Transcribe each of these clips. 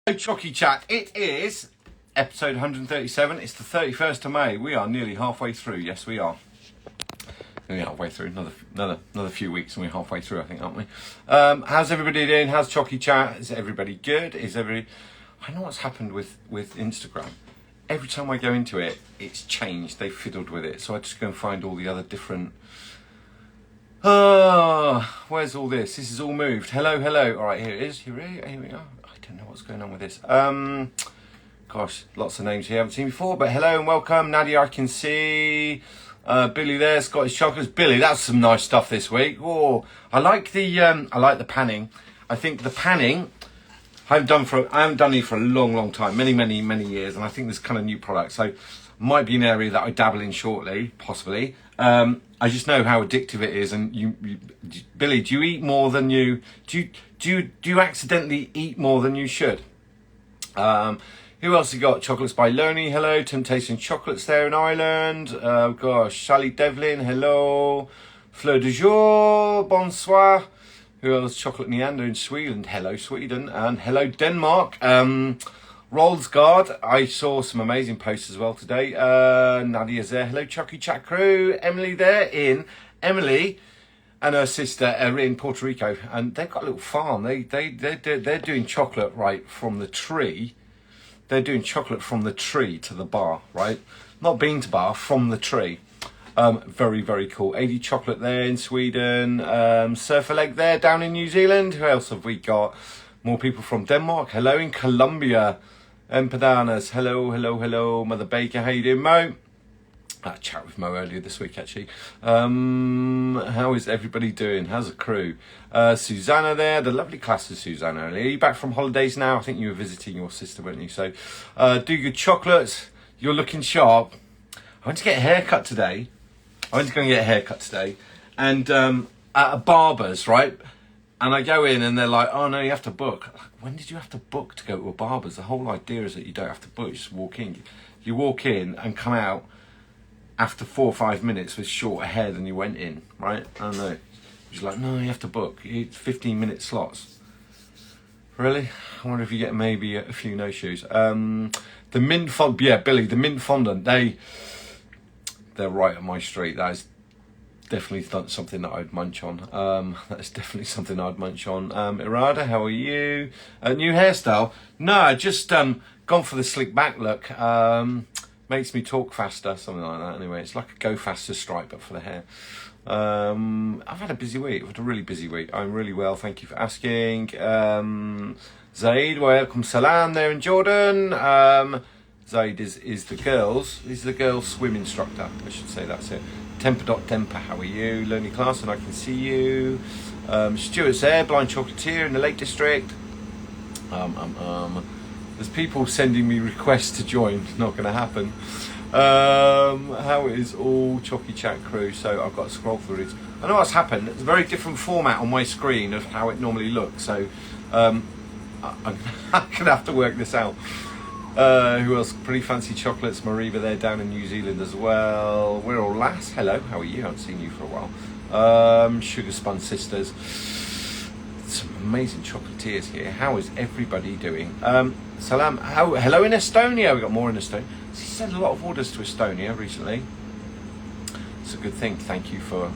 Chocy Chat, it is episode 137. It's the 31st of May. We are nearly halfway through. Yes, we are. Nearly halfway through. Another few weeks and we're halfway through, I think, aren't we? How's everybody doing? How's Chocy Chat? Is everybody good? I know what's happened with Instagram. Every time I go into it, it's changed. They fiddled with it. So I just go and find all the other different... where's all this? This is all moved. Hello. All right, here it is. Here we are. I don't know what's going on with this. Gosh, lots of names here I haven't seen before, but hello and welcome. Nadia, I can see. Billy there, Scottish Chocolates. Billy, that's some nice stuff this week. Oh, I like the panning. I think the panning I haven't done it for a long time, many years, and I think this kind of new product. So might be an area that I dabble in shortly, possibly. I just know how addictive it is, and you Billy, do you eat more than you do you accidentally eat more than you should? Who else you got? Chocolates by Loney, hello. Temptation Chocolates there in Ireland. Gosh, Sally Devlin, hello. Fleur de Jour, bonsoir. Who else? Chocolate Neander in Sweden, hello Sweden, and hello Denmark. Rolsgard, I saw some amazing posts as well today. Nadia's there. Hello, Chocy Chat crew. Emily there Emily and her sister are in Puerto Rico, and they've got a little farm. They're doing chocolate right from the tree. They're doing chocolate from the tree to the bar, right? Not bean to bar, from the tree. Very cool. 80 Chocolate there in Sweden. Surfer Leg there down in New Zealand. Who else have we got? More people from Denmark. Hello in Colombia. Empanadas, hello, Mother Baker, how you doing, Mo? I chat with Mo earlier this week, actually. How is everybody doing? How's the crew? Susanna there, the lovely class of Susanna. Are you back from holidays now? I think you were visiting your sister, weren't you? So, do good chocolates. You're looking sharp. I went to get a haircut today. And at a barber's, right? And I go in and they're like, oh no, you have to book. Like, when did you have to book to go to a barber's? The whole idea is that you don't have to book, you just walk in. You walk in and come out after 4 or 5 minutes with shorter hair than you went in, right? I don't know. She's like, no, you have to book. It's 15-minute slots. Really? I wonder if you get maybe a few no-shoes. The mint fondant, yeah, Billy, the mint fondant, they're right on my street. That is definitely something that I'd munch on. That's definitely something I'd munch on. Irada, how are you? New hairstyle? No, just gone for the slick back look. Makes me talk faster, something like that. Anyway, it's like a go faster stripe, but for the hair. I've had a busy week. I've had a really busy week. I'm really well, thank you for asking. Zaid, welcome salam there in Jordan. Zaid is the girls. He's the girls' swim instructor. I should say that's it. Temper, how are you? Lonely Class, and I can see you. Stuart's there, Blind Chocolatier in the Lake District. There's people sending me requests to join. Not going to happen. How is all Chocy Chat crew? So I've got to scroll through this. I know what's happened. It's a very different format on my screen of how it normally looks. So I'm going to have to work this out. Who else? Pretty Fancy Chocolates, Mariva there down in New Zealand as well. We're all lass. Hello, how are you? I haven't seen you for a while. Sugar Spun Sisters. Some amazing chocolatiers here. How is everybody doing? Salam. Hello in Estonia. We got more in Estonia. She sent a lot of orders to Estonia recently. It's a good thing. Thank you for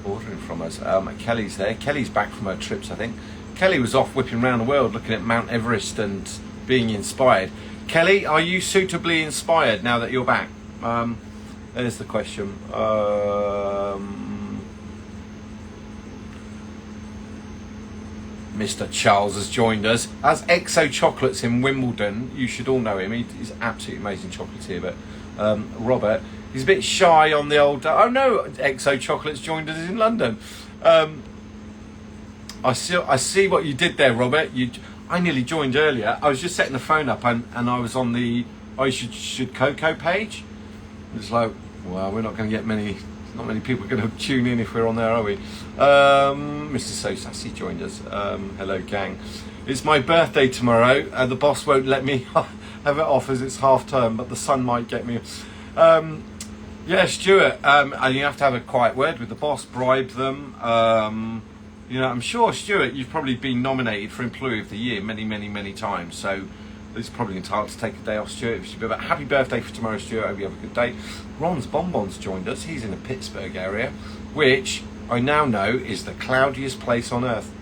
ordering from us. Kelly's there. Kelly's back from her trips, I think. Kelly was off whipping around the world looking at Mount Everest and being inspired. Kelly, are you suitably inspired now that you're back? There's the question. Mr. Charles has joined us as Exo Chocolates in Wimbledon. You should all know him. He's absolutely amazing chocolatier. But Robert, he's a bit shy on the old. Oh no, Exo Chocolates joined us in London. I see what you did there, Robert. I nearly joined earlier. I was just setting the phone up and I was on the I should Coco page. It's like, well, we're not going to get not many people are going to tune in if we're on there, are we? Mr. So Sassy joined us. Hello, gang. It's my birthday tomorrow. The boss won't let me have it off as it's half term, but the sun might get me. Yeah, Stuart. And you have to have a quiet word with the boss. Bribe them. You know, I'm sure, Stuart, you've probably been nominated for Employee of the Year many times, so it's probably entitled to take a day off, Stuart. But happy birthday for tomorrow, Stuart. I hope you have a good day. Ron's Bonbons joined us. He's in the Pittsburgh area, which I now know is the cloudiest place on earth.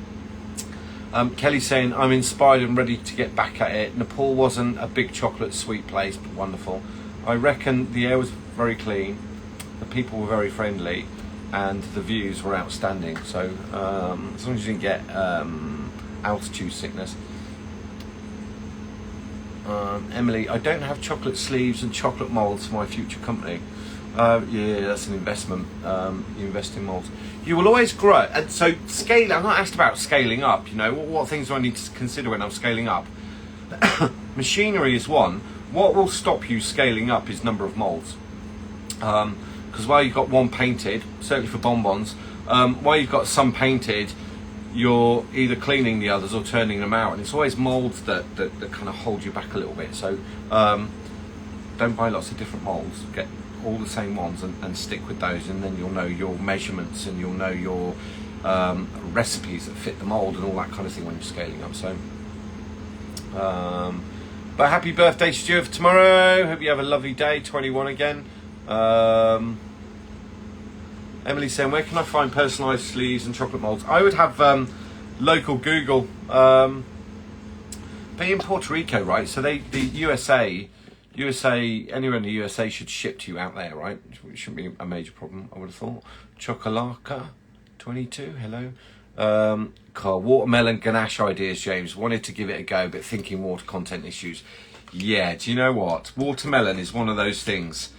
Kelly's saying, I'm inspired and ready to get back at it. Nepal wasn't a big chocolate sweet place, but wonderful. I reckon the air was very clean, the people were very friendly, and the views were outstanding. So as long as you didn't get altitude sickness. Emily, I don't have chocolate sleeves and chocolate moulds for my future company. Yeah, that's an investment. You invest in moulds. You will always grow. And so scaling, I'm not asked about scaling up, you know, what things do I need to consider when I'm scaling up? Machinery is one. What will stop you scaling up is number of moulds. Because while you've got one painted, certainly for bonbons, while you've got some painted, you're either cleaning the others or turning them out, and it's always moulds that kind of hold you back a little bit. So don't buy lots of different moulds, get all the same ones and stick with those, and then you'll know your measurements and you'll know your recipes that fit the mould and all that kind of thing when you're scaling up. So but happy birthday, Stuart, for tomorrow. Hope you have a lovely day. 21 again. Emily's saying, where can I find personalised sleeves and chocolate moulds? I would have local Google. But in Puerto Rico, right? So the USA, anywhere in the USA should ship to you out there, right? It shouldn't be a major problem, I would have thought. Chocolaka 22, hello. Watermelon ganache ideas, James. Wanted to give it a go, but thinking water content issues. Yeah, do you know what? Watermelon is one of those things.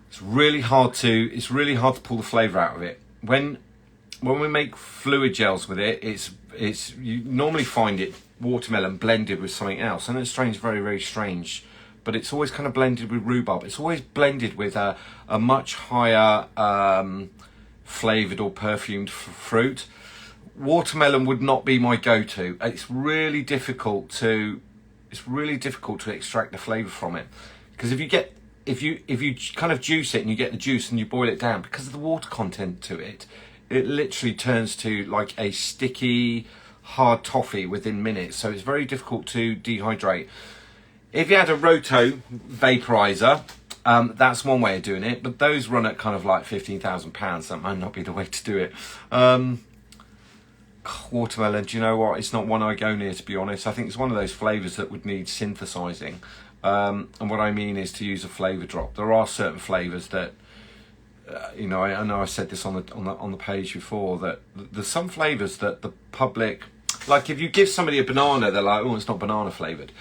It's really hard to pull the flavour out of it. When we make fluid gels with it, it's you normally find it watermelon blended with something else, and it's strange, very strange. But it's always kind of blended with rhubarb. It's always blended with a much higher flavoured or perfumed fruit. Watermelon would not be my go-to. It's really difficult to extract the flavour from it, because if you kind of juice it and you get the juice and you boil it down, because of the water content to it, it literally turns to like a sticky, hard toffee within minutes. So it's very difficult to dehydrate. If you had a roto vaporizer, that's one way of doing it, but those run at kind of like £15,000. That might not be the way to do it. Watermelon, do you know what? It's not one I go near, to be honest. I think it's one of those flavours that would need synthesising. And what I mean is to use a flavour drop. There are certain flavours that, you know, I know I said this on the page before, that there's some flavours that the public, like if you give somebody a banana, they're like, oh, it's not banana flavoured.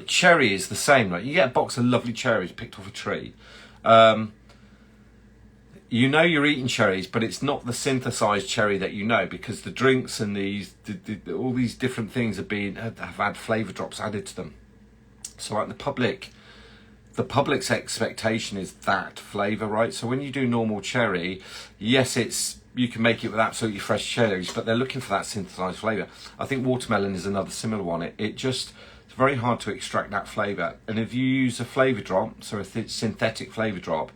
Cherry is the same. Like you get a box of lovely cherries picked off a tree. You know you're eating cherries, but it's not the synthesised cherry that you know, because the drinks and all these different things have had flavour drops added to them. So like the public's expectation is that flavour, right? So when you do normal cherry, yes, you can make it with absolutely fresh cherries, but they're looking for that synthesised flavour. I think watermelon is another similar one. It's very hard to extract that flavour. And if you use a flavour drop, so a synthetic flavour drop,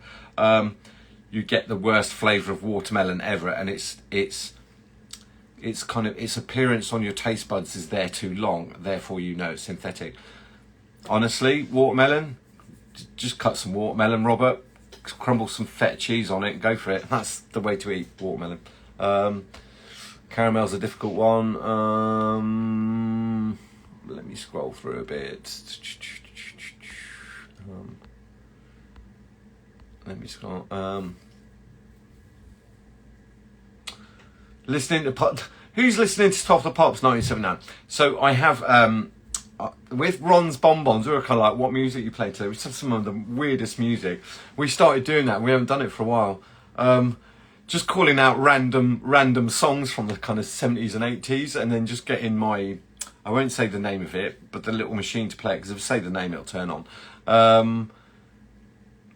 you get the worst flavour of watermelon ever, and its appearance on your taste buds is there too long, therefore you know it's synthetic. Honestly, watermelon, just cut some watermelon, Robert, crumble some feta cheese on it and go for it. That's the way to eat watermelon. Caramel's a difficult one. Let me scroll through a bit. Let me scroll. Listening to pop. Who's listening to Top of the Pops 1979? So I have with Ron's Bonbons. We were kind of like, what music you play today? We have some of the weirdest music. We started doing that. We haven't done it for a while. Just calling out random songs from the kind of 70s and 80s, and then just getting I won't say the name of it, but the little machine to play it, because if I say the name, it'll turn on.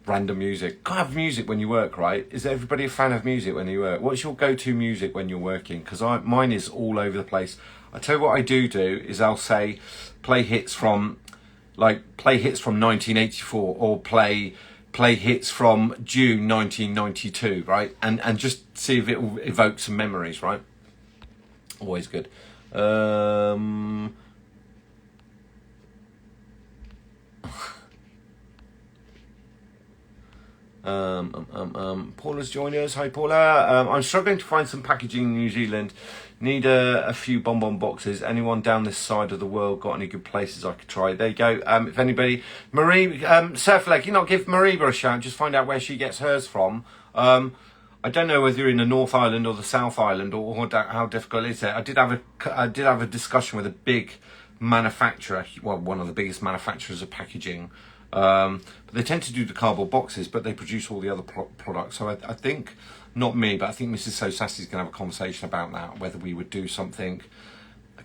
Random music. Can't have music when you work, right? Is everybody a fan of music when you work? What's your go-to music when you're working? Because mine is all over the place. I tell you what I do is I'll say play hits from 1984, or play hits from June 1992, right? And just see if it will evoke some memories, right? Always good. Paula's joined us. Hi, Paula. I'm struggling to find some packaging in New Zealand. Need a few bonbon boxes. Anyone down this side of the world got any good places I could try? There you go. If anybody, Marie, Surfleg, you not give Mariba a shout. Just find out where she gets hers from. I don't know whether you're in the North Island or the South Island or how difficult is it. I did have a discussion with a big manufacturer, well, one of the biggest manufacturers of packaging. But they tend to do the cardboard boxes, but they produce all the other products. So I think, not me, but I think Mrs. So Sassy's going to have a conversation about that, whether we would do something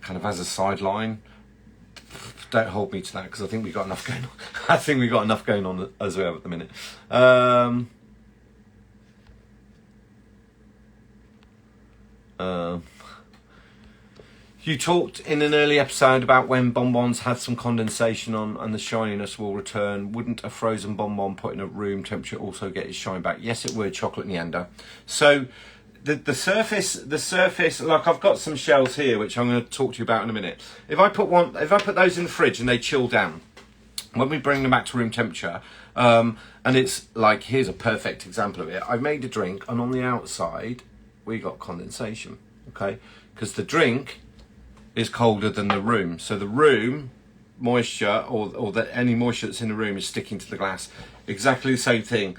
kind of as a sideline. Don't hold me to that, because I think we've got enough going on. I think we've got enough going on as well at the minute. You talked in an early episode about when bonbons had some condensation on and the shininess will return. Wouldn't a frozen bonbon put in at room temperature also get its shine back? Yes, it would, Chocolate Neander. So the surface, like I've got some shells here, which I'm going to talk to you about in a minute. If I put those in the fridge and they chill down, when we bring them back to room temperature, and it's like, here's a perfect example of it. I made a drink and on the outside, we got condensation, okay? Because the drink is colder than the room, so the room moisture or any moisture that's in the room is sticking to the glass. Exactly the same thing.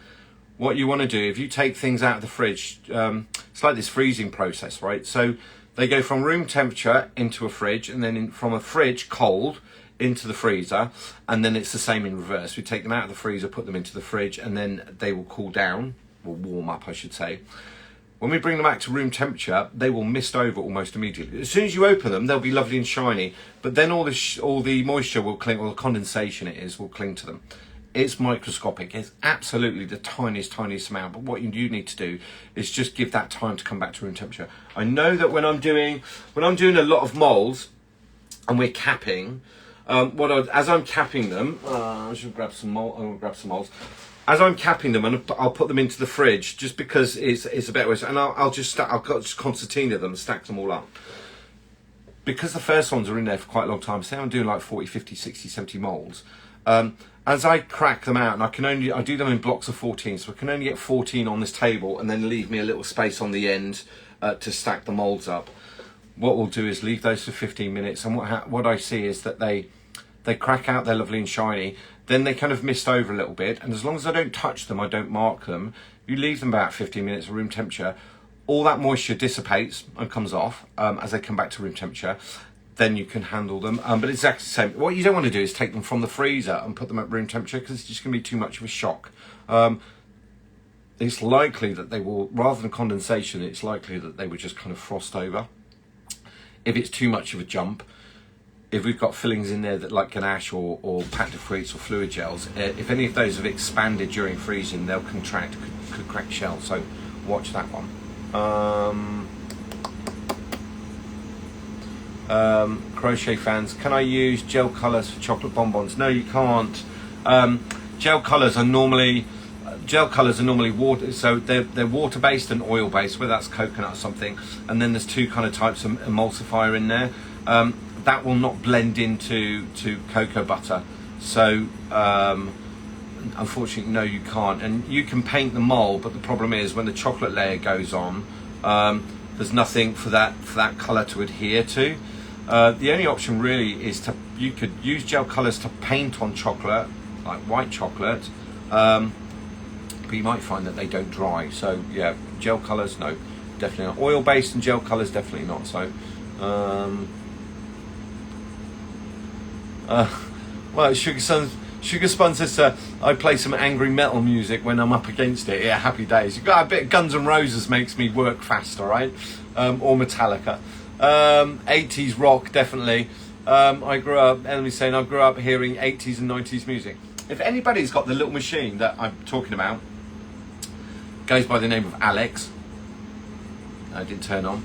What you want to do, if you take things out of the fridge, it's like this freezing process, right? So they go from room temperature into a fridge, and then from a fridge cold into the freezer, and then it's the same in reverse. We take them out of the freezer, put them into the fridge, and then they will cool down, or warm up I should say. When we bring them back to room temperature, they will mist over almost immediately. As soon as you open them, they'll be lovely and shiny, but then all the moisture will cling, or the condensation will cling to them. It's microscopic. It's absolutely the tiniest amount, but what you do need to do is just give that time to come back to room temperature. I know that when I'm doing a lot of molds and we're capping, as I'm capping them, I should grab some molds. As I'm capping them, and I'll put them into the fridge just because it's a better way. And I'll just concertina them, stack them all up. Because the first ones are in there for quite a long time, say I'm doing like 40, 50, 60, 70 molds. As I crack them out, and I do them in blocks of 14, so I can only get 14 on this table and then leave me a little space on the end to stack the molds up. What we'll do is leave those for 15 minutes, and what I see is that they crack out, they're lovely and shiny. Then they kind of mist over a little bit, and as long as I don't touch them, I don't mark them, you leave them about 15 minutes at room temperature, all that moisture dissipates and comes off as they come back to room temperature. Then you can handle them, but it's exactly the same. What you don't want to do is take them from the freezer and put them at room temperature, because it's just going to be too much of a shock. It's likely that they will, rather than condensation, it's likely that they would just kind of frost over. If it's too much of a jump, if we've got fillings in there that like ganache or pâte de fruits or fluid gels, if any of those have expanded during freezing, they'll contract, could crack shells. So watch that one. Crochet fans, can I use gel colours for chocolate bonbons? No, you can't. Gel colours are normally water, so they're water based and oil based, whether that's coconut or something. And then there's two kind of types of emulsifier in there. That will not blend into cocoa butter, so unfortunately no, you can't. And you can paint the mold, but the problem is when the chocolate layer goes on, there's nothing for that colour to adhere to. The only option really is you could use gel colours to paint on chocolate, like white chocolate, but you might find that they don't dry. So yeah, gel colours, no, definitely not. Oil based and gel colours, definitely not. So well, Sugar Spun says I play some angry metal music when I'm up against it. Yeah, happy days. You've got a bit of Guns N' Roses makes me work fast, all right? Or Metallica. 80s rock, definitely. Emily's saying I grew up hearing 80s and 90s music. If anybody's got the little machine that I'm talking about, goes by the name of Alex. I didn't turn on.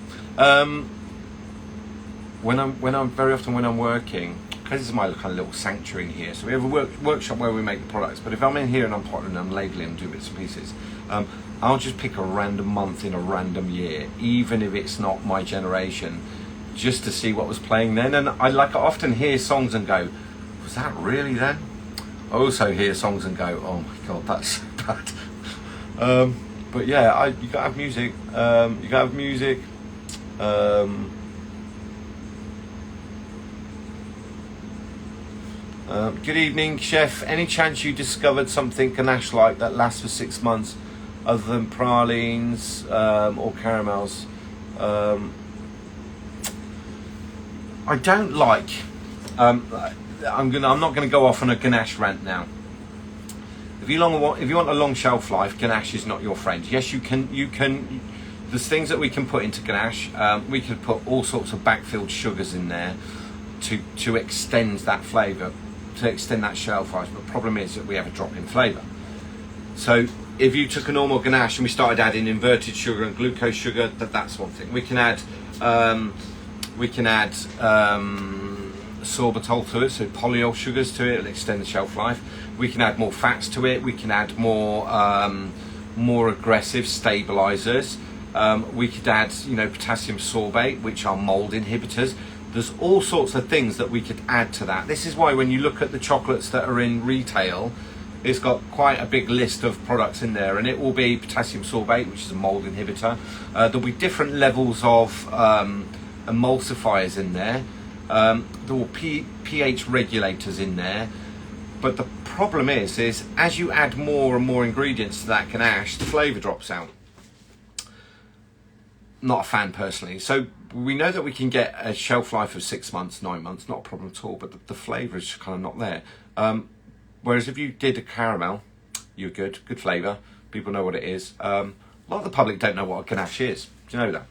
When I'm very often when I'm working, because this is my kind of little sanctuary in here, so we have a workshop where we make the products, but if I'm in here and I'm potting and I'm labeling and doing bits and pieces, I'll just pick a random month in a random year, even if it's not my generation, just to see what was playing then. And I often hear songs and go, was that really then? I also hear songs and go, oh my god, that's so bad. But yeah, you gotta have music. You gotta have music. Good evening, chef. Any chance you discovered something ganache-like that lasts for 6 months, other than pralines or caramels? I don't like. I'm not going to go off on a ganache rant now. If you want a long shelf life, ganache is not your friend. Yes, you can. There's things that we can put into ganache. We could put all sorts of backfilled sugars in there to extend that flavour, to extend that shelf life. But the problem is that we have a drop in flavour. So if you took a normal ganache and we started adding inverted sugar and glucose sugar, that's one thing. We can add sorbitol to it, so polyol sugars to it. It'll extend the shelf life. We can add more fats to it. We can add more aggressive stabilizers. We could add, potassium sorbate, which are mold inhibitors. There's all sorts of things that we could add to that. This is why when you look at the chocolates that are in retail, it's got quite a big list of products in there, and it will be potassium sorbate, which is a mold inhibitor. There'll be different levels of emulsifiers in there. There will be pH regulators in there. But the problem is as you add more and more ingredients to that ganache, the flavour drops out. Not a fan personally. So we know that we can get a shelf life of 6 months, 9 months, not a problem at all, but the flavour is kind of not there. Whereas if you did a caramel, you're good flavour, people know what it is. A lot of the public don't know what a ganache is. Do you know that?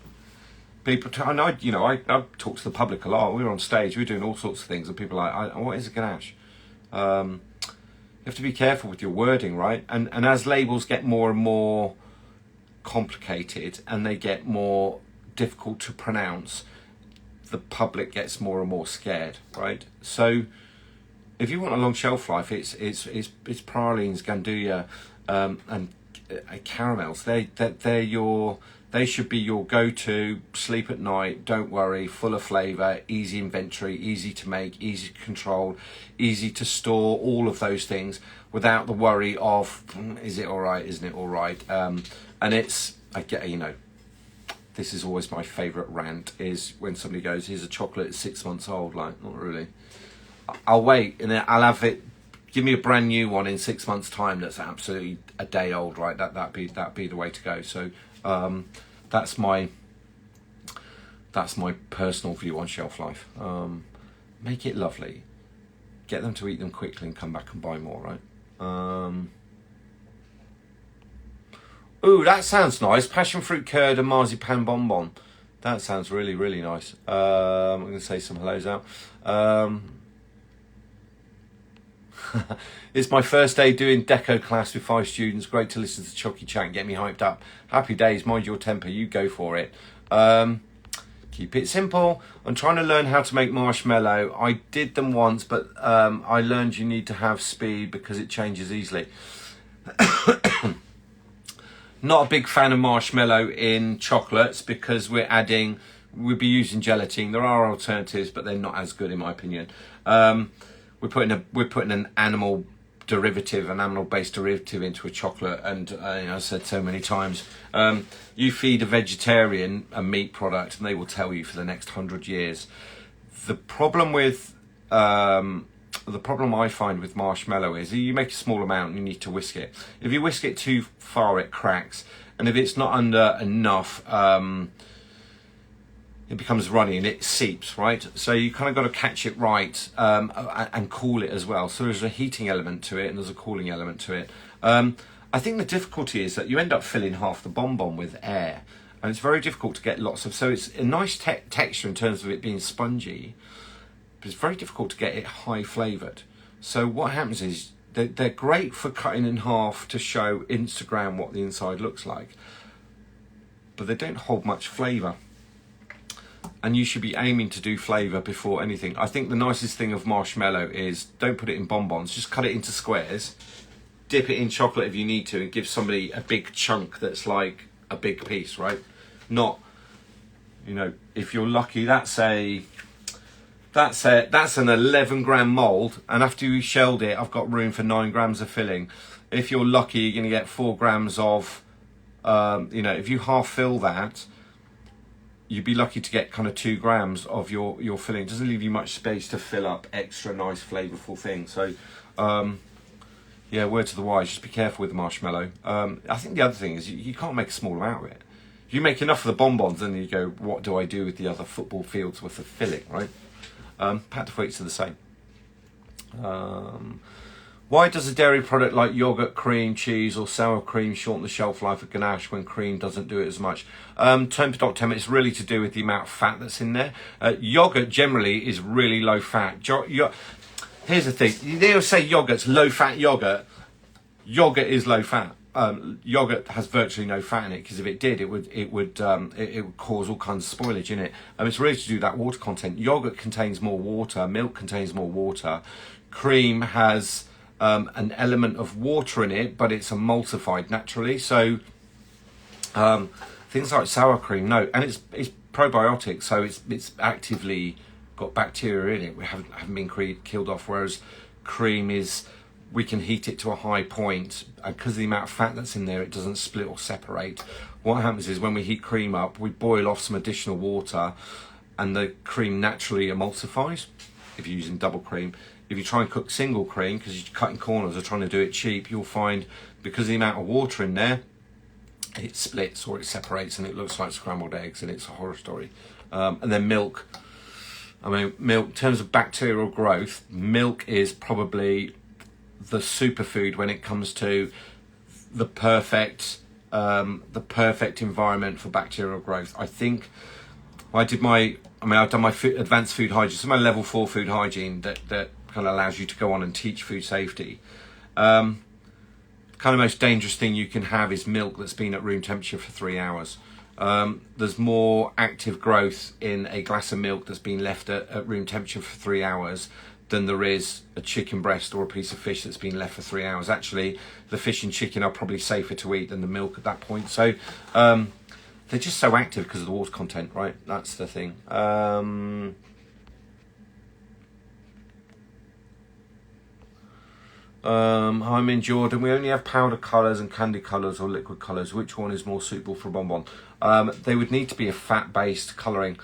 People, I talk to the public a lot. We were on stage, we were doing all sorts of things, and people are like, what is a ganache? You have to be careful with your wording, right? And as labels get more and more complicated and they get more difficult to pronounce, the public gets more and more scared, right? So if you want a long shelf life, it's pralines, ganduja, and caramels. They should be your go-to. Sleep at night, don't worry, full of flavour, easy inventory, easy to make, easy to control, easy to store, all of those things without the worry of, is it all right, isn't it all right? And this is always my favourite rant, is when somebody goes, here's a chocolate, it's 6 months old. Like, not really. I'll wait and I'll have it. Give me a brand new one in 6 months' time that's absolutely a day old, right? That'd be the way to go. So that's my personal view on shelf life. Make it lovely. Get them to eat them quickly and come back and buy more, right? Ooh, that sounds nice. Passion fruit curd and marzipan bonbon. That sounds really, really nice. I'm going to say some hellos out. It's my first day doing deco class with 5 students. Great to listen to Chocy Chat and get me hyped up. Happy days. Mind your temper. You go for it. Keep it simple. I'm trying to learn how to make marshmallow. I did them once, but I learned you need to have speed because it changes easily. Not a big fan of marshmallow in chocolates because we'll be using gelatine. There are alternatives, but they're not as good in my opinion. We're putting an animal derivative, an animal-based derivative into a chocolate, and I said so many times, you feed a vegetarian a meat product, and they will tell you for the next 100 years. The problem I find with marshmallow is you make a small amount and you need to whisk it. If you whisk it too far, it cracks, and if it's not under enough, it becomes runny and it seeps, right? So you kind of got to catch it right, and cool it as well. So there's a heating element to it and there's a cooling element to it. I think the difficulty is that you end up filling half the bonbon with air, and it's very difficult to get lots of, so it's a nice texture in terms of it being spongy, but it's very difficult to get it high flavoured. So what happens is they're great for cutting in half to show Instagram what the inside looks like, but they don't hold much flavour. And you should be aiming to do flavour before anything. I think the nicest thing of marshmallow is don't put it in bonbons, just cut it into squares, dip it in chocolate if you need to, and give somebody a big chunk that's like a big piece, right? Not You know, if you're lucky, that's an 11 gram mold, and after you shelled it, I've got room for 9 grams of filling. If you're lucky, you're going to get 4 grams of, you know, if you half fill that, you'd be lucky to get kind of 2 grams of your filling. It doesn't leave you much space to fill up extra nice flavorful things. So, yeah, word to the wise, just be careful with the marshmallow. I think the other thing is you can't make a small amount of it. If you make enough of the bonbons, then you go, what do I do with the other football fields worth of filling, right? Pat of weights are the same. Why does a dairy product like yogurt, cream, cheese or sour cream shorten the shelf life of ganache when cream doesn't do it as much? Dr. It's really to do with the amount of fat that's in there. Yogurt generally is really low fat. Here's the thing, they'll say yogurt's low fat yogurt. Yogurt is low fat. Yogurt has virtually no fat in it, because if it did, it would cause all kinds of spoilage in it. It's really to do that water content. Yogurt contains more water, milk contains more water, cream has an element of water in it, but it's emulsified naturally. So things like sour cream, no, and it's probiotic, so it's actively got bacteria in it. We haven't been killed off, whereas cream is, we can heat it to a high point, and because of the amount of fat that's in there, it doesn't split or separate. What happens is when we heat cream up, we boil off some additional water, and the cream naturally emulsifies if you're using double cream. If you try and cook single cream, because you're cutting corners or trying to do it cheap, you'll find, because of the amount of water in there, it splits or it separates and it looks like scrambled eggs, and it's a horror story. And then milk. I mean, milk, in terms of bacterial growth, milk is probably the superfood when it comes to the perfect environment for bacterial growth. I think I've done my advanced food hygiene, so my level 4 food hygiene that kind of allows you to go on and teach food safety. Kind of most dangerous thing you can have is milk that's been at room temperature for 3 hours. There's more active growth in a glass of milk that's been left at room temperature for 3 hours than there is a chicken breast or a piece of fish that's been left for 3 hours. Actually, the fish and chicken are probably safer to eat than the milk at that point. So they're just so active because of the water content, right? That's the thing. I'm in Jordan. We only have powder colours and candy colours or liquid colours. Which one is more suitable for a bonbon? They would need to be a fat-based colouring.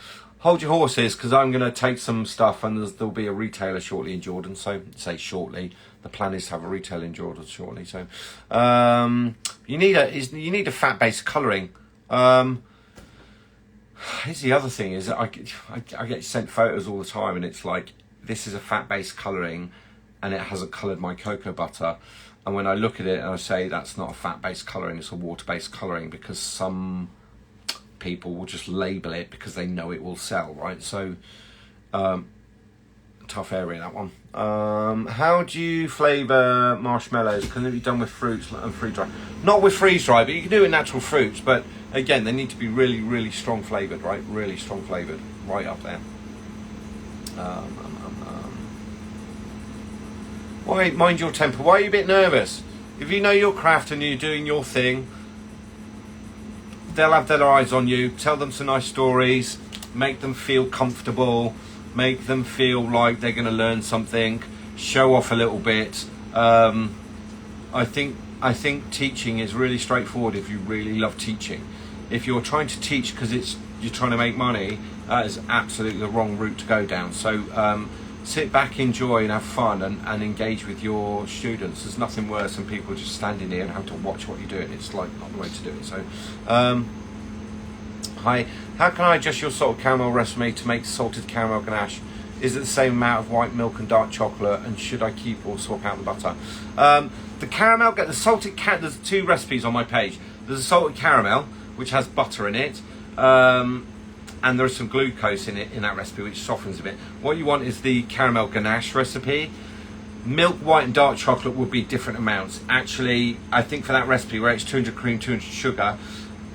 Hold your horses, because I'm going to take some stuff, and there'll be a retailer shortly in Jordan. So, say shortly. The plan is to have a retailer in Jordan shortly. So, you need a fat-based colouring. Here's the other thing: is that I get sent photos all the time, and it's like, this is a fat-based colouring, and it hasn't coloured my cocoa butter. And when I look at it and I say that's not a fat-based colouring, it's a water-based colouring, because some people will just label it because they know it will sell, right? So tough area, that one. How do you flavour marshmallows? Can it be done with fruits and freeze dry? Not with freeze dry, but you can do it with natural fruits. But again, they need to be really, really strong flavoured, right? Really strong flavoured, right up there. Why, mind your temper? Why are you a bit nervous? If you know your craft and you're doing your thing, they'll have their eyes on you. Tell them some nice stories, make them feel comfortable, make them feel like they're going to learn something, show off a little bit. I think teaching is really straightforward if you really love teaching. If you're trying to teach because you're trying to make money, that is absolutely the wrong route to go down. So sit back, enjoy and have fun, and engage with your students. There's nothing worse than people just standing there and having to watch what you're doing. It's like not the way to do it. So hi, how can I adjust your salted caramel recipe to make salted caramel ganache? Is it the same amount of white milk and dark chocolate, and should I keep or swap out the butter? The caramel, the salted there's 2 recipes on my page. There's a salted caramel which has butter in it, and there's some glucose in it in that recipe, which softens a bit. What you want is the caramel ganache recipe. Milk, white and dark chocolate would be different amounts. Actually, I think for that recipe where it's 200 cream, 200 sugar,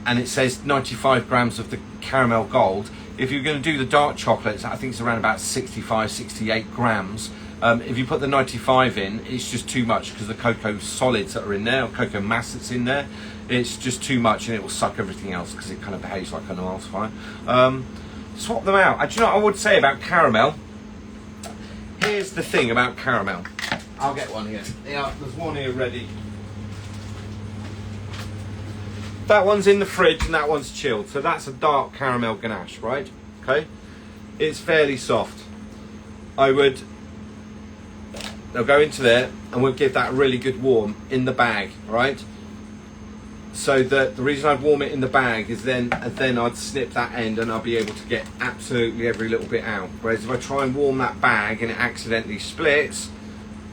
and it says 95 grams of the caramel gold, if you're going to do the dark chocolate, I think it's around about 65, 68 grams. If you put the 95 in, it's just too much because the cocoa solids that are in there, or cocoa mass that's in there, it's just too much and it will suck everything else because it kind of behaves like an emulsifier. Swap them out. Do you know what I would say about caramel? Here's the thing about caramel. I'll get one here. Yeah, there's one here ready. That one's in the fridge and that one's chilled. So that's a dark caramel ganache, right? Okay. It's fairly soft. They'll go into there and we'll give that a really good warm in the bag, right? So that the reason I'd warm it in the bag is then I'd snip that end and I'll be able to get absolutely every little bit out. Whereas if I try and warm that bag and it accidentally splits,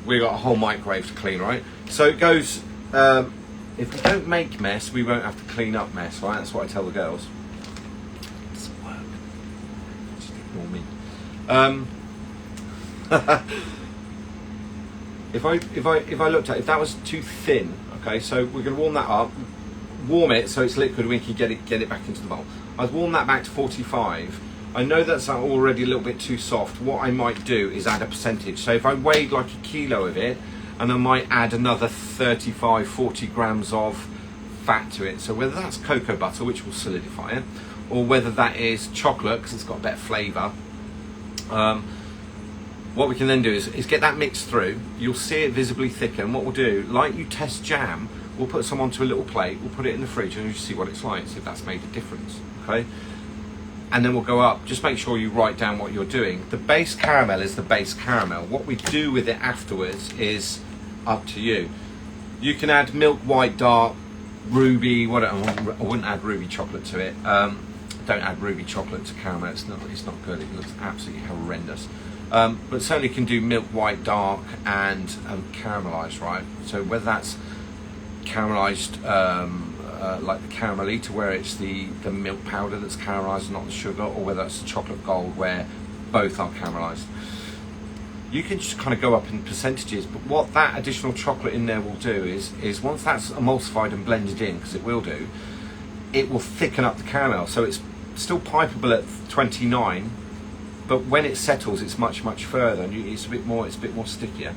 we've got a whole microwave to clean, right? So it goes, if we don't make mess, we won't have to clean up mess, right? That's what I tell the girls. It doesn't work. Just ignore me. If I looked at it, if that was too thin, okay, so we're going to warm that up, warm it so it's liquid, we can get it back into the bowl. I'd warm that back to 45. I know that's already a little bit too soft. What I might do is add a percentage. So if I weighed like a kilo of it, and I might add another 35, 40 grams of fat to it. So whether that's cocoa butter, which will solidify it, or whether that is chocolate, because it's got a better flavour. What we can then do is get that mixed through. You'll see it visibly thicken. What we'll do, like you test jam, we'll put some onto a little plate, we'll put it in the fridge and you see what it's like, see if that's made a difference, okay? And then we'll go up. Just make sure you write down what you're doing. The base caramel is the base caramel. What we do with it afterwards is up to you. You can add milk, white, dark, ruby, whatever. I wouldn't add ruby chocolate to it. Don't add ruby chocolate to caramel, it's not good, it looks absolutely horrendous. But certainly can do milk, white, dark and caramelized, right? So whether that's caramelized like the Caramelita, where it's the milk powder that's caramelized, not the sugar, or whether it's the chocolate gold where both are caramelized. You can just kind of go up in percentages, but what that additional chocolate in there will do is once that's emulsified and blended in, because it will do, it will thicken up the caramel. So it's still pipeable at 29, but when it settles, it's much further, and it's a bit more stickier.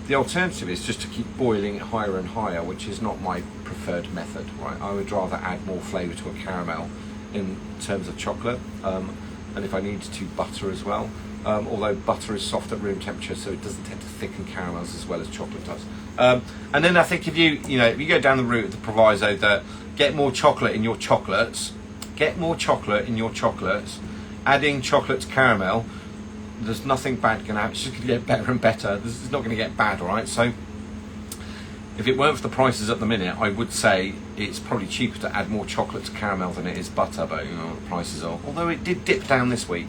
The alternative is just to keep boiling it higher and higher, which is not my preferred method, right? I would rather add more flavour to a caramel in terms of chocolate, and if I needed to, butter as well. Although butter is soft at room temperature, so it doesn't tend to thicken caramels as well as chocolate does. And then I think if you go down the route of the proviso that get more chocolate in your chocolates, adding chocolate to caramel, there's nothing bad going to happen. It's just going to get better and better. This is not going to get bad, all right? So if it weren't for the prices at the minute, I would say it's probably cheaper to add more chocolate to caramel than it is butter, but you know what the prices are. Although it did dip down this week.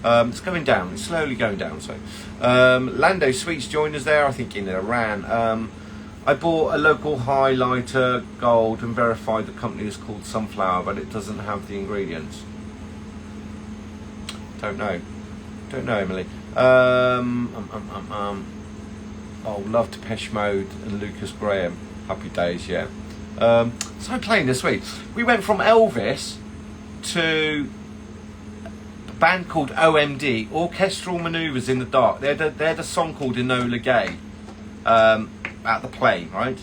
It's going down, it's slowly going down. So Lando Sweets joined us there, I think in Iran. I bought a local highlighter gold and verified the company is called Sunflower, but it doesn't have the ingredients. Don't know, Emily. Oh, love Depeche Mode and Lucas Graham. Happy days, yeah. So I'm playing this week. We went from Elvis to a band called OMD, Orchestral Manoeuvres in the Dark. They had a song called Enola Gay at the plane, right?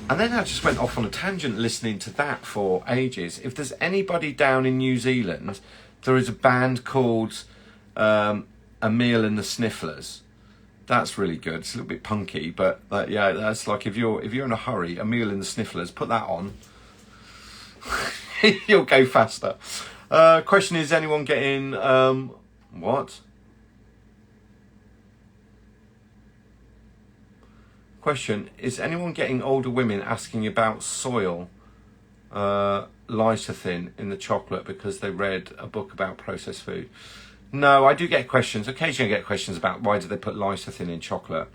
And then I just went off on a tangent listening to that for ages. If there's anybody down in New Zealand, there is a band called Emil and the Snifflers. That's really good. It's a little bit punky, but yeah, that's like if you're in a hurry, Emil and the Snifflers, put that on. You'll go faster. Question is anyone getting what? Question, is anyone getting older women asking about soil lecithin in the chocolate because they read a book about processed food? No, I do get questions. Occasionally I get questions about why do they put lecithin in chocolate?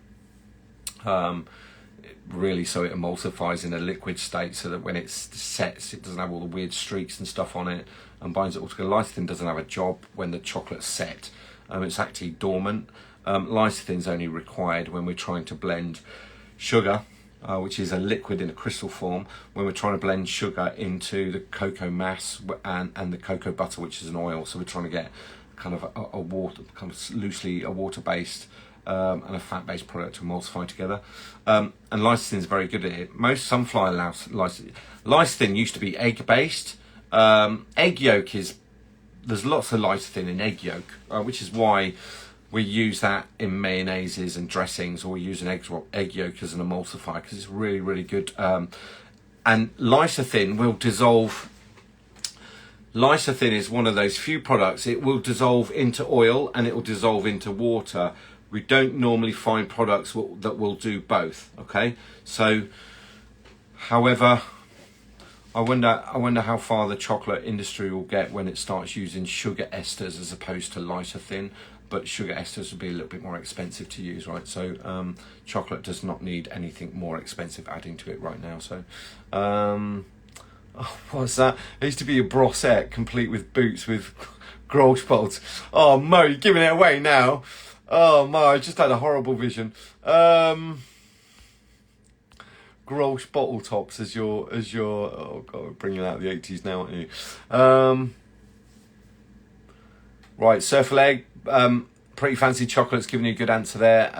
Really so it emulsifies in a liquid state so that when it sets, it doesn't have all the weird streaks and stuff on it and binds it all together. Lecithin doesn't have a job when the chocolate's set. It's actually dormant. Lecithin's only required when we're trying to blend sugar, which is a liquid in a crystal form, when we're trying to blend sugar into the cocoa mass and the cocoa butter, which is an oil. So we're trying to get kind of a water, kind of loosely a water-based and a fat-based product to emulsify together. And lecithin is very good at it. Most sunflower lecithin used to be egg-based. Egg yolk there's lots of lecithin in egg yolk, which is why we use that in mayonnaises and dressings, or we use an egg yolk as an emulsifier, because it's really, really good. And lecithin will dissolve. Lecithin is one of those few products, it will dissolve into oil and it will dissolve into water. We don't normally find products that will do both, okay? So, however, I wonder how far the chocolate industry will get when it starts using sugar esters as opposed to lecithin. But sugar esters would be a little bit more expensive to use, right? So chocolate does not need anything more expensive adding to it right now. So, what's that? It used to be a brossette complete with boots with grolsch bolts. Oh, Mo, you're giving it away now. Oh, Mo, I just had a horrible vision. Grolsch bottle tops as your. Oh God, we're bringing out the 80s now, aren't you? Right, Surfer Leg. Pretty fancy chocolate's giving you a good answer there.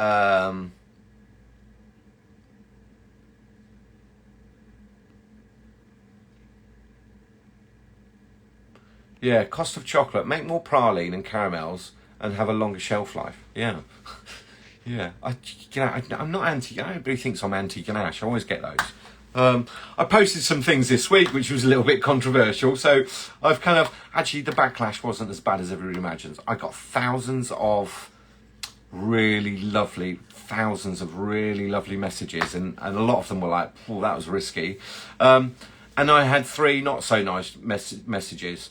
Yeah, cost of chocolate. Make more praline and caramels and have a longer shelf life. Yeah. Yeah. I'm not anti. Everybody thinks I'm anti-ganache. I always get those. I posted some things this week which was a little bit controversial, so I've kind of actually the backlash wasn't as bad as everybody imagines. I got thousands of really lovely messages, and a lot of them were like, "Oh, that was risky," and I had 3 not so nice messages.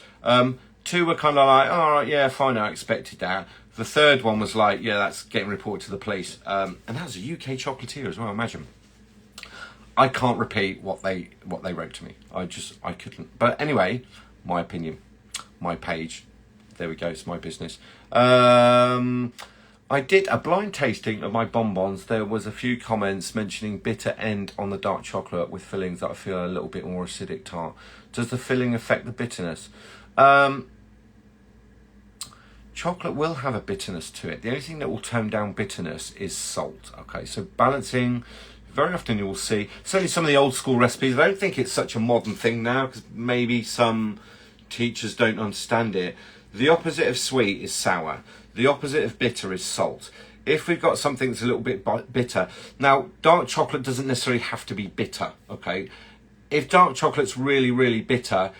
2 were kind of like, "All right, yeah, fine, I expected that." The third one was like, "Yeah, that's getting reported to the police," and that was a UK chocolatier as well. Imagine. I can't repeat what they wrote to me. I couldn't. But anyway, my opinion, my page. There we go. It's my business. I did a blind tasting of my bonbons. There was a few comments mentioning bitter end on the dark chocolate with fillings that I feel are a little bit more acidic tart. Does the filling affect the bitterness? Chocolate will have a bitterness to it. The only thing that will tone down bitterness is salt. Okay, so balancing. Very often you will see, certainly some of the old school recipes, I don't think it's such a modern thing now because maybe some teachers don't understand it. The opposite of sweet is sour. The opposite of bitter is salt. If we've got something that's a little bit bitter, now dark chocolate doesn't necessarily have to be bitter, okay? If dark chocolate's really, really bitter,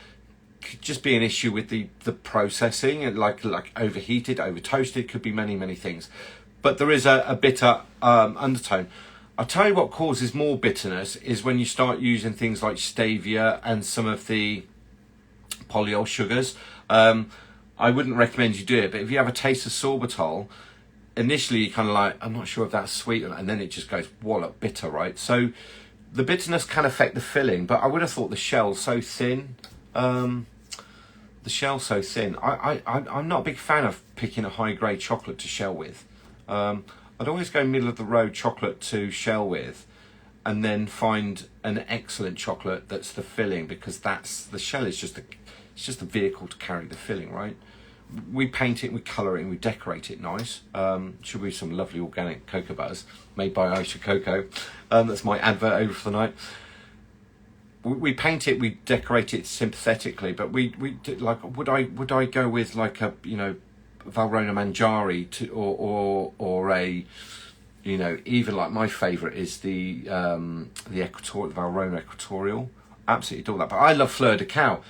could just be an issue with the processing, like overheated, over toasted, could be many, many things. But there is a bitter undertone. I'll tell you what causes more bitterness is when you start using things like stevia and some of the polyol sugars. I wouldn't recommend you do it, but if you have a taste of sorbitol, initially you're kind of like, I'm not sure if that's sweet, and then it just goes wallop bitter, right? So the bitterness can affect the filling, but I would have thought the shell's so thin. I'm not a big fan of picking a high grade chocolate to shell with. I'd always go middle of the road chocolate to shell with, and then find an excellent chocolate that's the filling, because the shell is just a vehicle to carry the filling, right? We paint it, we colour it, and we decorate it nice. Should be some lovely organic cocoa butters made by Aisha Cocoa. That's my advert over for the night. We paint it, we decorate it sympathetically, but we like. Would I go with like a Valrhona Mangiare or a even like my favourite is the Valrhona Equatorial. Absolutely adore that. But I love Fleur de Cow.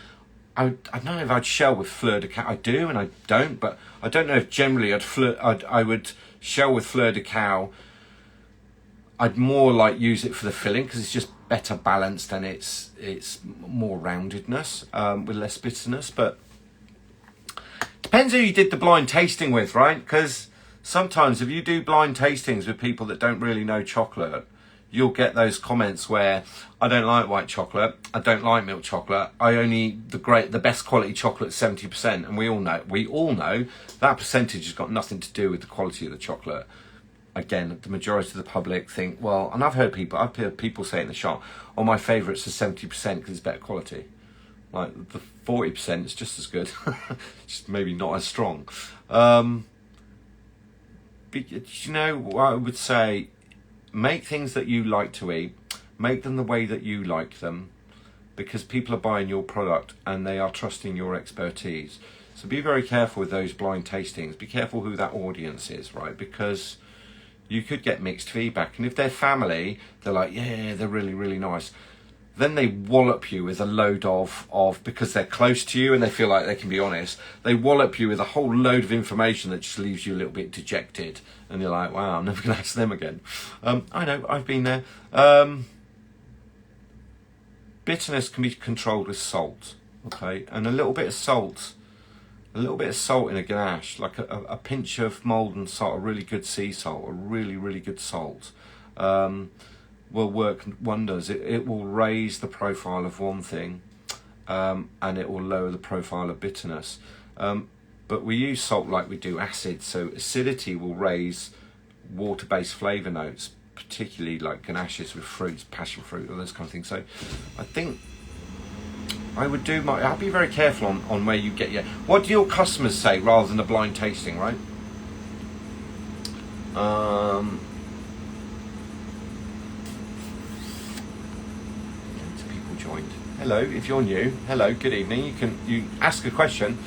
I don't know if I'd shell with Fleur de Cow. I do and I don't, but I don't know if generally I would shell with Fleur de Cow. I'd more like use it for the filling because it's just better balanced and it's more roundedness with less bitterness. But depends who you did the blind tasting with, right? Because sometimes if you do blind tastings with people that don't really know chocolate, you'll get those comments where I don't like white chocolate, I don't like milk chocolate, I only the best quality chocolate 70%, and we all know that percentage has got nothing to do with the quality of the chocolate. Again, the majority of the public think, well, and I've heard people say in the shop, oh, my favourites are 70% because it's better quality. Like the 40% is just as good, just maybe not as strong. you know what I would say? Make things that you like to eat. Make them the way that you like them, because people are buying your product and they are trusting your expertise. So be very careful with those blind tastings. Be careful who that audience is, right? Because you could get mixed feedback. And if they're family, they're like, yeah, they're really, really nice. Then they wallop you with a load of, because they're close to you and they feel like they can be honest, they wallop you with a whole load of information that just leaves you a little bit dejected. And you're like, wow, I'm never going to ask them again. I know, I've been there. Bitterness can be controlled with salt, okay? And a little bit of salt in a ganache, like a pinch of Maldon salt, a really good sea salt, a really, really good salt, will work wonders. It will raise the profile of one thing, and it will lower the profile of bitterness. But we use salt like we do acid, so acidity will raise water-based flavour notes, particularly like ganaches with fruits, passion fruit, all those kind of things. So I think I'd be very careful on where you get what do your customers say rather than a blind tasting, right? People joined. Hello, if you're new, hello, good evening. You ask a question.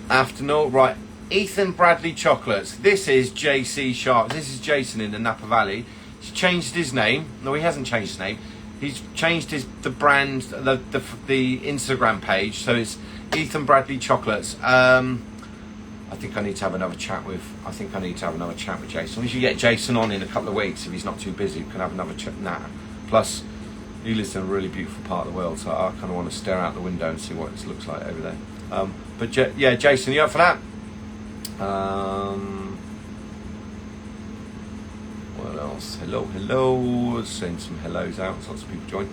Afternoon, right? Ethan Bradley Chocolates. This is JC Sharp. This is Jason in the Napa Valley. He's changed his name. No, he hasn't changed his name. He's changed the brand, the Instagram page. So it's Ethan Bradley Chocolates. I think I need to have another chat with Jason. We should get Jason on in a couple of weeks if he's not too busy. We can have another chat. Plus, he lives in a really beautiful part of the world, so I kind of want to stare out the window and see what it looks like over there. But yeah, Jason, you up for that? What else? Hello. Send some hellos out. Lots of people join.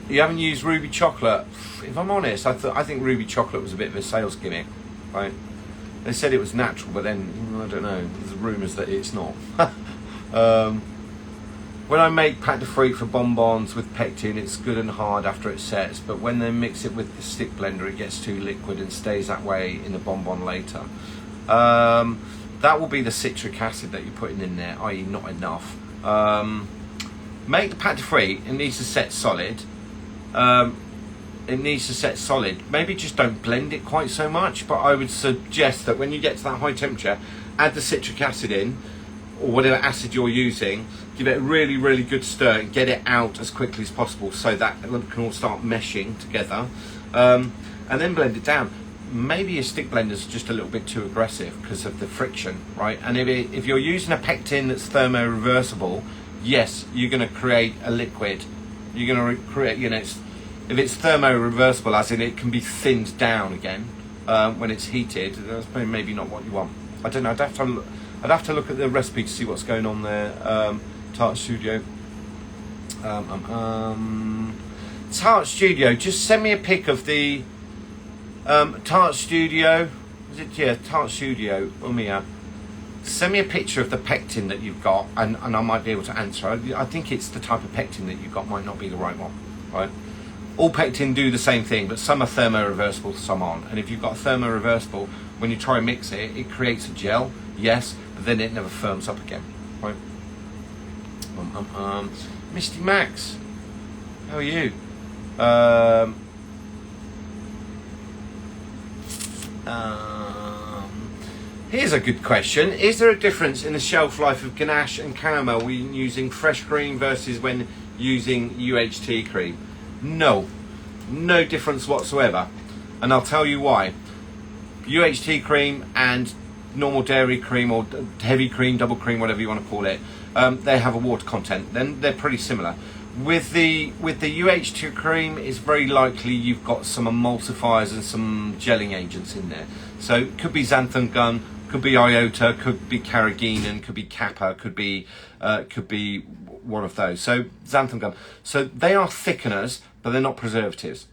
You haven't used Ruby Chocolate. If I'm honest, I think Ruby Chocolate was a bit of a sales gimmick, right? They said it was natural, but then I don't know. There's rumours that it's not. When I make pâte de fruit for bonbons with pectin, it's good and hard after it sets, but when they mix it with the stick blender, it gets too liquid and stays that way in the bonbon later. That will be the citric acid that you're putting in there, i.e. not enough. Make the pâte de fruit, it needs to set solid. Maybe just don't blend it quite so much, but I would suggest that when you get to that high temperature, add the citric acid in, or whatever acid you're using, give it a really, really good stir and get it out as quickly as possible so that it can all start meshing together, and then blend it down. Maybe your stick blender's just a little bit too aggressive because of the friction, right? And if you're using a pectin that's thermo-reversible, yes, you're going to create a liquid. You're going to create, if it's thermo-reversible, as in it can be thinned down again when it's heated, that's maybe not what you want. I don't know, I'd have to look at the recipe to see what's going on there. Tart Studio. Tart Studio, just send me a pic of the Tart Studio. Is it? Yeah, Tart Studio. Send me a picture of the pectin that you've got, and I might be able to answer. I think it's the type of pectin that you've got might not be the right one, right? All pectin do the same thing, but some are thermo-reversible, some aren't. And if you've got a thermo-reversible, when you try and mix it, it creates a gel, yes, but then it never firms up again, right? Misty Max, how are you? Here's a good question. Is there a difference in the shelf life of ganache and caramel when using fresh cream versus when using UHT cream? No difference whatsoever, and I'll tell you why. UHT cream and normal dairy cream or heavy cream, double cream, whatever you want to call it, they have a water content. Then they're pretty similar. With the UHT cream, it's very likely you've got some emulsifiers and some gelling agents in there. So it could be xanthan gum, could be iota, could be carrageenan, could be kappa, could be one of those. So xanthan gum. So they are thickeners, but they're not preservatives.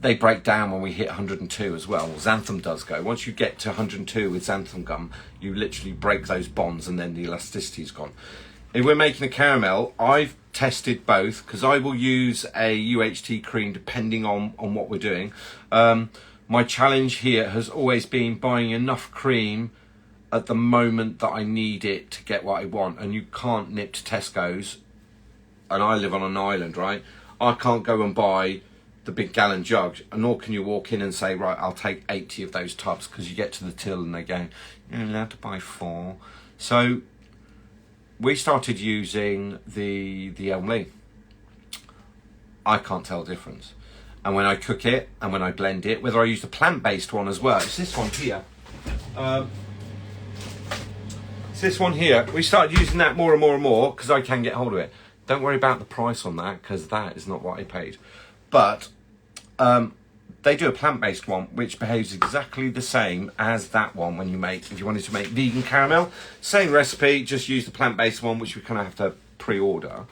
They break down when we hit 102 as well. Xanthan does go. Once you get to 102 with xanthan gum, you literally break those bonds and then the elasticity is gone. if we're making a caramel, I've tested both because I will use a UHT cream depending on what we're doing. My challenge here has always been buying enough cream at the moment that I need it to get what I want, and you can't nip to Tesco's, and I live on an island, right? I can't go and buy the big gallon jugs, and nor can you walk in and say, right, I'll take 80 of those tubs, because you get to the till and they go, you're allowed to buy 4. So we started using the Elm Lee. I can't tell the difference. And when I cook it and when I blend it, whether I use the plant-based one as well, it's this one here. It's this one here. We started using that more and more and more because I can get hold of it. Don't worry about the price on that, because that is not what I paid. But they do a plant-based one which behaves exactly the same as that one when you make, if you wanted to make vegan caramel. Same recipe, just use the plant-based one, which we kind of have to pre-order.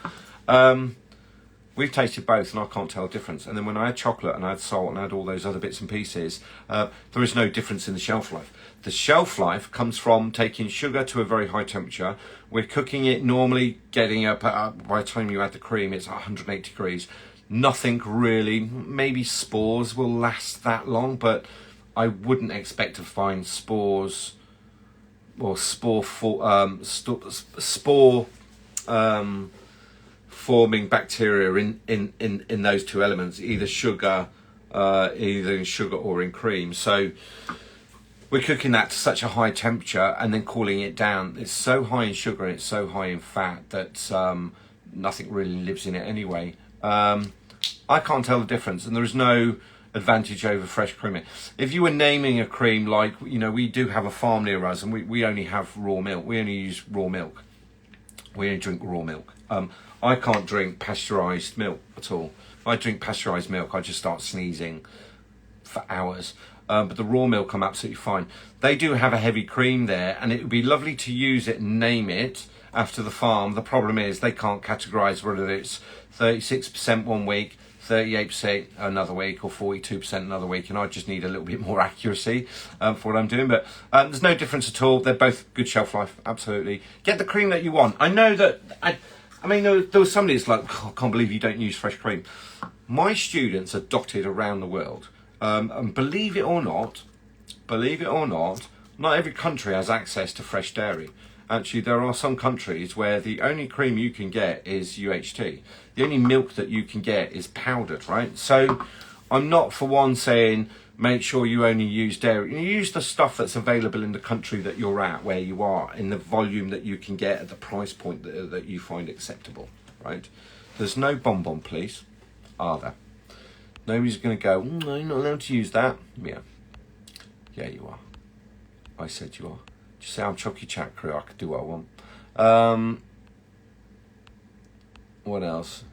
We've tasted both and I can't tell a difference. And then when I add chocolate and I add salt and I add all those other bits and pieces, there is no difference in the shelf life. The shelf life comes from taking sugar to a very high temperature. We're cooking it normally, getting up, by the time you add the cream, it's 180 degrees. Nothing really, maybe spores will last that long, but I wouldn't expect to find spores or spore forming bacteria in those two elements, either in sugar or in cream. So we're cooking that to such a high temperature and then cooling it down. It's so high in sugar and it's so high in fat that nothing really lives in it anyway. I can't tell the difference, and there is no advantage over fresh cream. If you were naming a cream, like, you know, we do have a farm near us and we only have raw milk. We only use raw milk. We only drink raw milk. I can't drink pasteurised milk at all. If I drink pasteurised milk, I just start sneezing for hours. But the raw milk, I'm absolutely fine. They do have a heavy cream there, and it would be lovely to use it and name it after the farm. The problem is they can't categorise whether it's 36% one week, 38% another week, or 42% another week, and I just need a little bit more accuracy for what I'm doing. But there's no difference at all. They're both good shelf life, absolutely. Get the cream that you want. I know that, I mean, there was somebody that's like, oh, I can't believe you don't use fresh cream. My students are dotted around the world. And believe it or not, not every country has access to fresh dairy. Actually, there are some countries where the only cream you can get is UHT. The only milk that you can get is powdered, right? So I'm not for one saying make sure you only use dairy. You use the stuff that's available in the country that you're at, where you are, in the volume that you can get at the price point that you find acceptable, right? There's no bonbon, please, are there? Nobody's going to go, no, you're not allowed to use that. Yeah, you are. I said you are. Just say I'm Chocy Chat crew, I could do what I want. What else?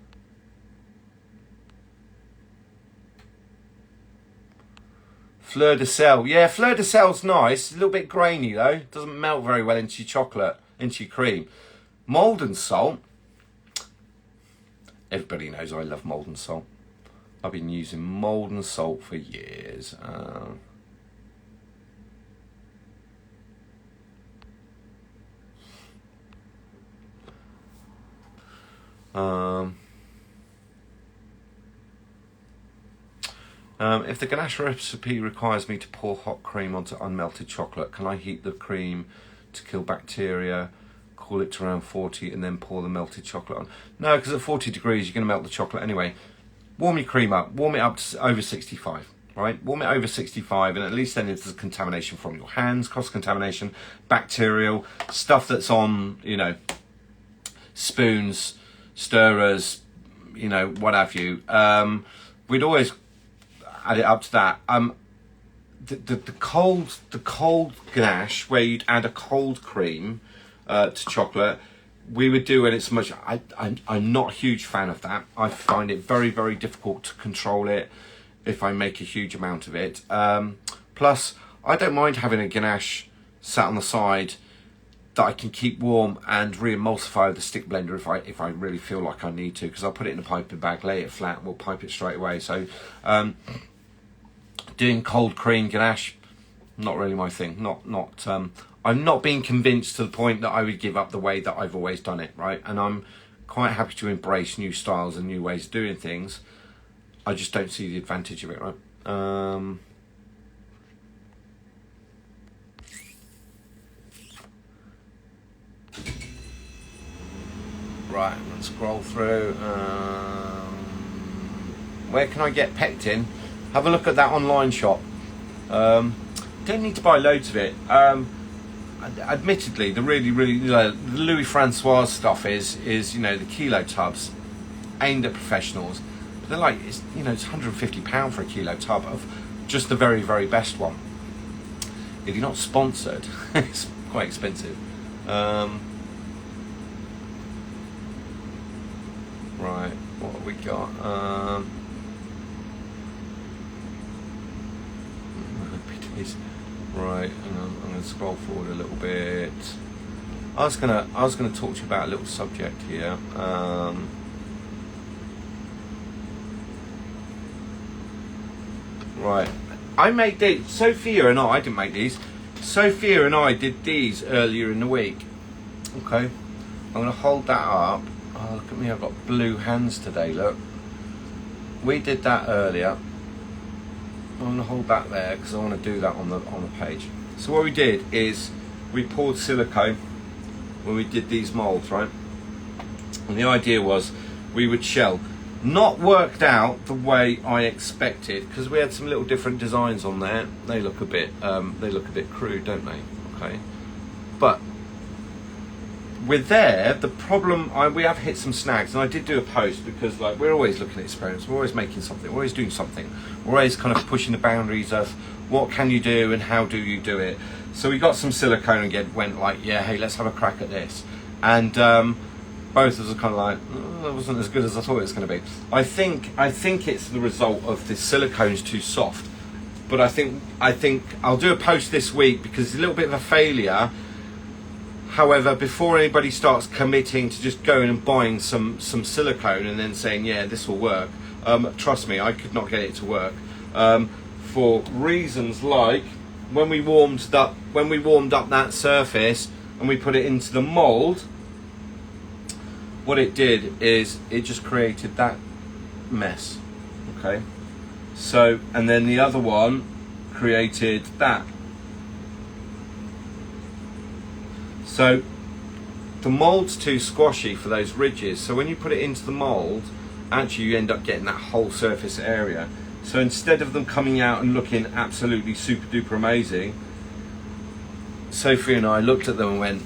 Fleur de sel. Yeah, fleur de sel's nice. A little bit grainy though. Doesn't melt very well into your chocolate, into your cream. Molten salt. Everybody knows I love molten salt. I've been using molten salt for years. If the ganache recipe requires me to pour hot cream onto unmelted chocolate, can I heat the cream to kill bacteria, cool it to around 40 and then pour the melted chocolate on? No, because at 40 degrees you're going to melt the chocolate anyway. Warm your cream up, warm it up to over 65, right? Warm it over 65, and at least then it's contamination from your hands, cross-contamination, bacterial, stuff that's on, you know, spoons, stirrers, you know, what have you. We'd always add it up to that. The cold ganache, where you'd add a cold cream to chocolate, we would do, and it's much. I'm not a huge fan of that. I find it very, very difficult to control it if I make a huge amount of it. Plus, I don't mind having a ganache sat on the side that I can keep warm and re-emulsify with the stick blender if I really feel like I need to, because I'll put it in a piping bag, lay it flat, and we'll pipe it straight away. So doing cold cream ganache, not really my thing. I'm not being convinced to the point that I would give up the way that I've always done it, right? And I'm quite happy to embrace new styles and new ways of doing things. I just don't see the advantage of it, right? Right, let's scroll through. Where can I get pectin? Have a look at that online shop. Don't need to buy loads of it. Admittedly, the really, the Louis Francois stuff is the kilo tubs aimed at professionals. But they're like, it's £150 for a kilo tub of just the very, very best one. If you're not sponsored, it's quite expensive. Right, what have we got? Right, I'm going to scroll forward a little bit. I was gonna talk to you about a little subject here. Right, I made these. Sophia and I didn't make these. Sophia and I did these earlier in the week. Okay, I'm going to hold that up. Oh, look at me, I've got blue hands today, look. We did that earlier. I'm going to hold that there because I want to do that on the page. So what we did is we poured silicone when we did these molds, right? And the idea was we would shell. Not worked out the way I expected because we had some little different designs on there. They look a bit crude, don't they? Okay, but with the problem, we have hit some snags, and I did do a post because like we're always looking at experiments, we're always making something, we're always doing something, we're always kind of pushing the boundaries of what can you do and how do you do it. So we got some silicone and went like, yeah, hey, let's have a crack at this. And both of us are kind of like, oh, it wasn't as good as I thought it was going to be. I think it's the result of the silicone's too soft. But I think I'll do a post this week because it's a little bit of a failure. However, before anybody starts committing to just going and buying some silicone and then saying, yeah, this will work, trust me, I could not get it to work for reasons like when we warmed up that surface and we put it into the mold. What it did is it just created that mess. Okay, so and then the other one created that. So the mold's too squashy for those ridges, so when you put it into the mold, actually you end up getting that whole surface area. So instead of them coming out and looking absolutely super duper amazing, Sophie and I looked at them and went,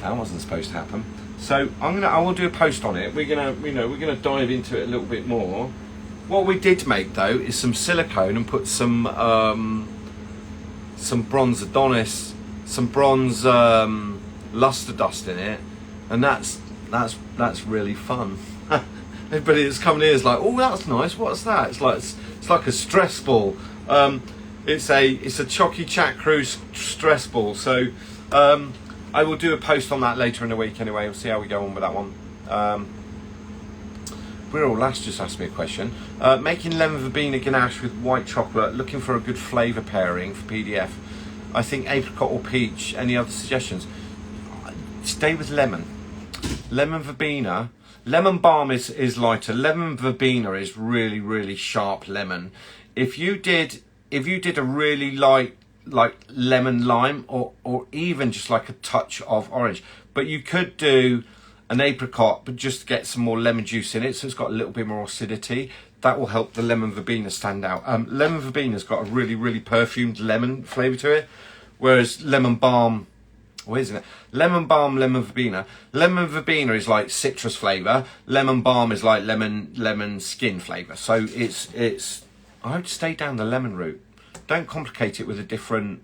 that wasn't supposed to happen. So I will do a post on it. We're gonna dive into it a little bit more. What we did make though is some silicone and put some bronze Adonis, some bronze luster dust in it, and that's really fun. Everybody that's coming here is like, oh, that's nice. What's that? It's like a stress ball. It's a Chocy Chat cruise stress ball. So I will do a post on that later in the week anyway. We'll see how we go on with that one. Wirral Lass just asked me a question. Making lemon verbena ganache with white chocolate, looking for a good flavour pairing for PDF. I think apricot or peach. Any other suggestions? Stay with lemon. Lemon verbena. Lemon balm is lighter. Lemon verbena is really, really sharp lemon. If you did a really light, like lemon lime or even just like a touch of orange, but you could do an apricot but just get some more lemon juice in it, so it's got a little bit more acidity. That will help the lemon verbena stand out. Lemon verbena's got a really, really perfumed lemon flavour to it, whereas lemon balm, isn't it? Lemon balm, lemon verbena. Lemon verbena is like citrus flavour. Lemon balm is like lemon skin flavour. So it's. I would stay down the lemon route. Don't complicate it with a different.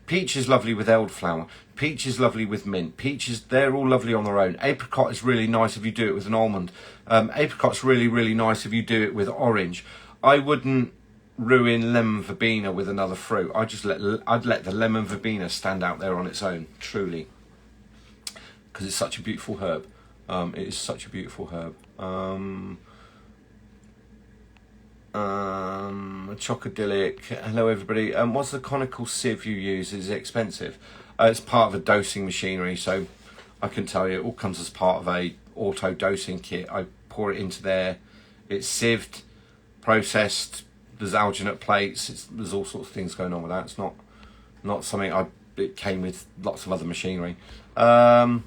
Peach is lovely with elderflower. Peach is lovely with mint. They're all lovely on their own. Apricot is really nice if you do it with an almond. Apricot's really, really nice if you do it with orange. I wouldn't ruin lemon verbena with another fruit. I'd let the lemon verbena stand out there on its own, truly, because it's such a beautiful herb. It is such a beautiful herb. Chocodilic. Hello, everybody. What's the conical sieve you use? Is it expensive? It's part of a dosing machinery, so I can tell you it all comes as part of a auto dosing kit. I pour it into there. It's sieved, processed. There's alginate plates. There's all sorts of things going on with that. It's not something it came with lots of other machinery. Let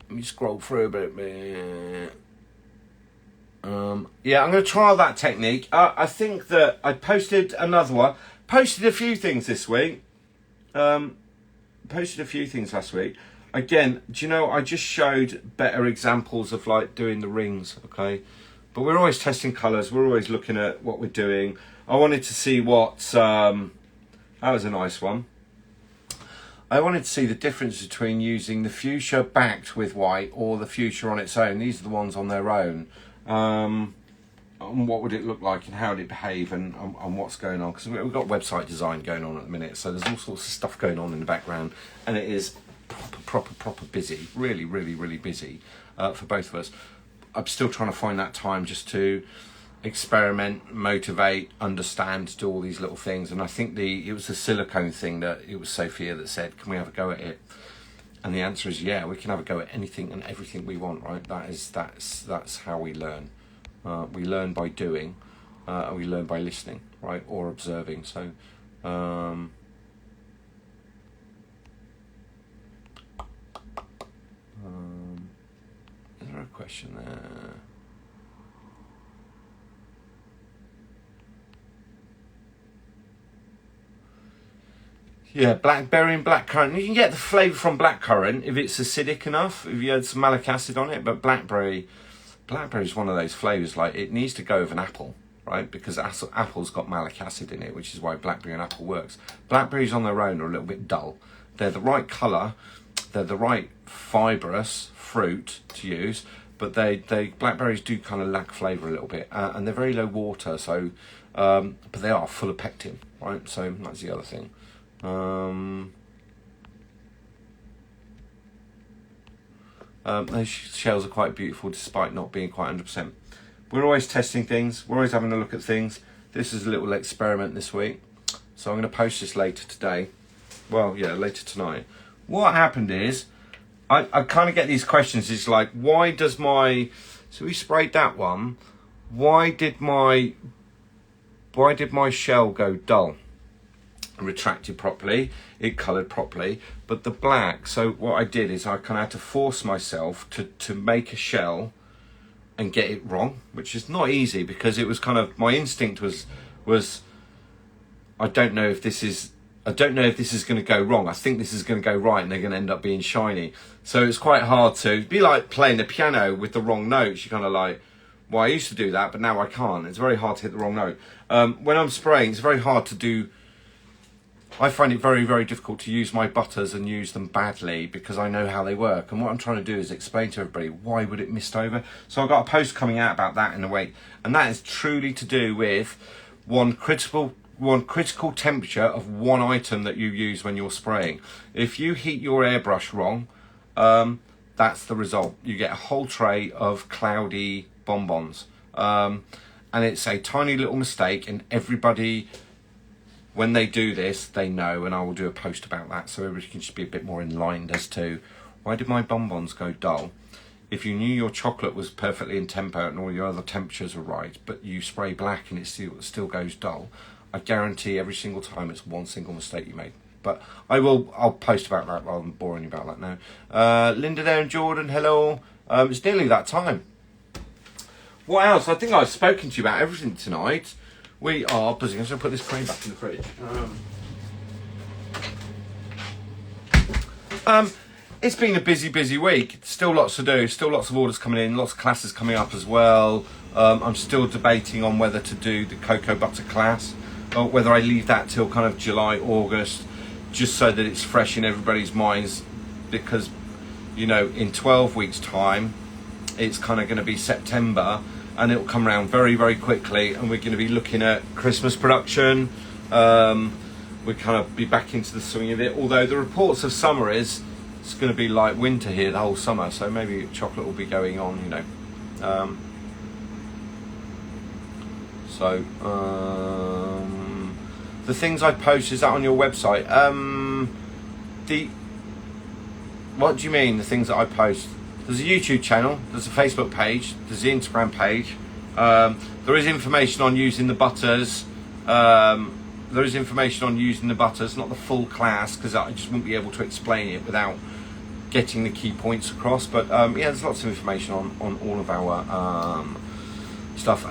me scroll through a bit. Yeah, I'm going to trial that technique. I think that I posted another one. Posted a few things this week. Posted a few things last week. Again, do you know, I just showed better examples of like doing the rings, okay? But we're always testing colours. We're always looking at what we're doing. I wanted to see what... that was a nice one. I wanted to see the difference between using the fuchsia backed with white or the fuchsia on its own. These are the ones on their own. And what would it look like and how would it behave and what's going on. Because we've got website design going on at the minute. So there's all sorts of stuff going on in the background. And it is proper busy. Really, really, really busy for both of us. I'm still trying to find that time just to experiment, motivate, understand, do all these little things. And I think it was the silicone thing that it was Sophia that said, can we have a go at it? And the answer is yeah, we can have a go at anything and everything we want, right? That's how we learn. We learn by doing, and we learn by listening, right? Or observing. So is there a question there? Yeah, blackberry and blackcurrant. You can get the flavour from blackcurrant if it's acidic enough, if you had some malic acid on it. But blackberry is one of those flavours, like it needs to go with an apple, right? Because apple's got malic acid in it, which is why blackberry and apple works. Blackberries on their own are a little bit dull. They're the right colour, they're the right fibrous fruit to use, but blackberries do kind of lack flavour a little bit, and they're very low water, so but they are full of pectin, right? So that's the other thing. Those shells are quite beautiful despite not being quite 100%. We're always testing things. We're always having a look at things. This is a little experiment this week. So I'm going to post this later today. Well, yeah, later tonight. What happened is, I kind of get these questions. It's like, why does my... So we sprayed that one. Why did my shell go dull? Retracted properly, it coloured properly, but the black, so what I did is I kind of had to force myself to make a shell and get it wrong, which is not easy because it was kind of, my instinct was I don't know if this is going to go wrong. I think this is going to go right and they're going to end up being shiny. So it's quite hard to be like playing the piano with the wrong notes. You're kind of like, well, I used to do that, but now I can't. It's very hard to hit the wrong note. When I'm spraying, it's very hard to do. I find it very, very difficult to use my butters and use them badly because I know how they work. And what I'm trying to do is explain to everybody why would it mist over. So I've got a post coming out about that in a week. And that is truly to do with one critical temperature of one item that you use when you're spraying. If you heat your airbrush wrong, that's the result. You get a whole tray of cloudy bonbons. And it's a tiny little mistake, and everybody... when they do this, they know, and I will do a post about that so everybody can just be a bit more enlightened as to why did my bonbons go dull. If you knew your chocolate was perfectly in temper and all your other temperatures were right, but you spray black and it still goes dull, I guarantee every single time it's one single mistake you made. But I'll post about that rather than boring you about that now. Linda there and Jordan, hello. It's nearly that time. What else? I think I've spoken to you about everything tonight. We are buzzing. I'm just going to put this cream back in the fridge. It's been a busy week. Still lots to do. Still lots of orders coming in. Lots of classes coming up as well. I'm still debating on whether to do the cocoa butter class or whether I leave that till kind of July, August, just so that it's fresh in everybody's minds. Because, you know, in 12 weeks' time, it's kind of going to be September. And it'll come around very, very quickly, and we're going to be looking at Christmas production. We'll kind of be back into the swing of it. Although the reports of summer is it's going to be like winter here the whole summer, so maybe chocolate will be going on, you know. The things I post, is that on your website? What do you mean, the things that I post? There's a YouTube channel, there's a Facebook page, there's the Instagram page. There is information on using the butters. There is information on using the butters, not the full class, because I just wouldn't be able to explain it without getting the key points across. But yeah, there's lots of information on all of our stuff.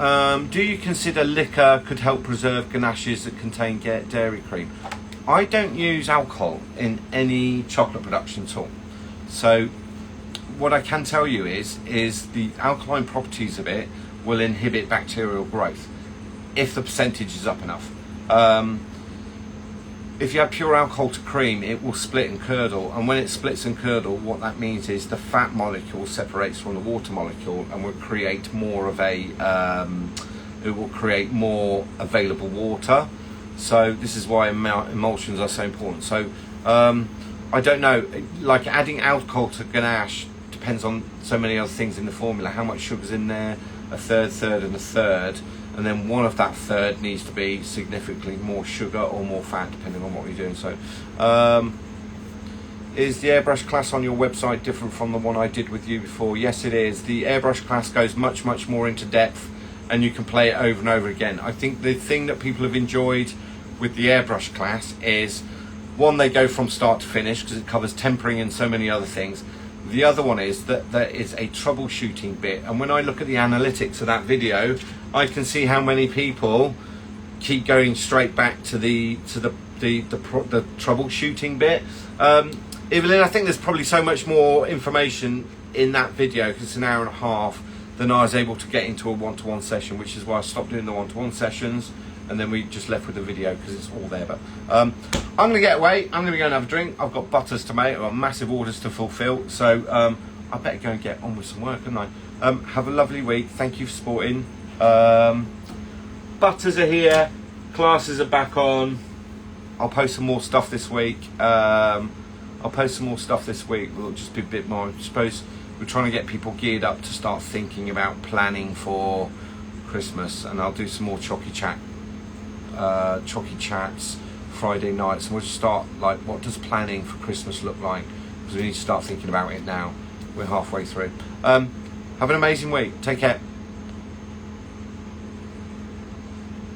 Do you consider liquor could help preserve ganaches that contain dairy cream? I don't use alcohol in any chocolate production at all. So what I can tell you is the alkaline properties of it will inhibit bacterial growth if the percentage is up enough. If you have pure alcohol to cream, it will split and curdle, and when it splits and curdle, what that means is the fat molecule separates from the water molecule and will create more of a it will create more available water. So this is why emulsions are so important. So I don't know, like adding alcohol to ganache depends on so many other things in the formula. How much sugar's in there, a third and a third, and then one of that third needs to be significantly more sugar or more fat depending on what you're doing. So is the airbrush class on your website different from the one I did with you before? Yes, it is. The airbrush class goes much more into depth, and you can play it over and over again. I think the thing that people have enjoyed with the airbrush class is, one, they go from start to finish because it covers tempering and so many other things. The other one is that there is a troubleshooting bit, and when I look at the analytics of that video, I can see how many people keep going straight back to the troubleshooting bit. Evelyn, I think there's probably so much more information in that video because it's an hour and a half than I was able to get into a one-to-one session, which is why I stopped doing the one-to-one sessions, and then we just left with the video because it's all there. But I'm going to get away. I'm going to go and have a drink. I've got butters to make. I've got massive orders to fulfill. So I better go and get on with some work, haven't I? Have a lovely week. Thank you for supporting. Butters are here. Classes are back on. I'll post some more stuff this week. It'll just be a bit more. I suppose we're trying to get people geared up to start thinking about planning for Christmas, and I'll do some more Chocy Chats Friday nights, and we'll just start, like, what does planning for Christmas look like, because we need to start thinking about it now. We're halfway through. Have an amazing week. Take care.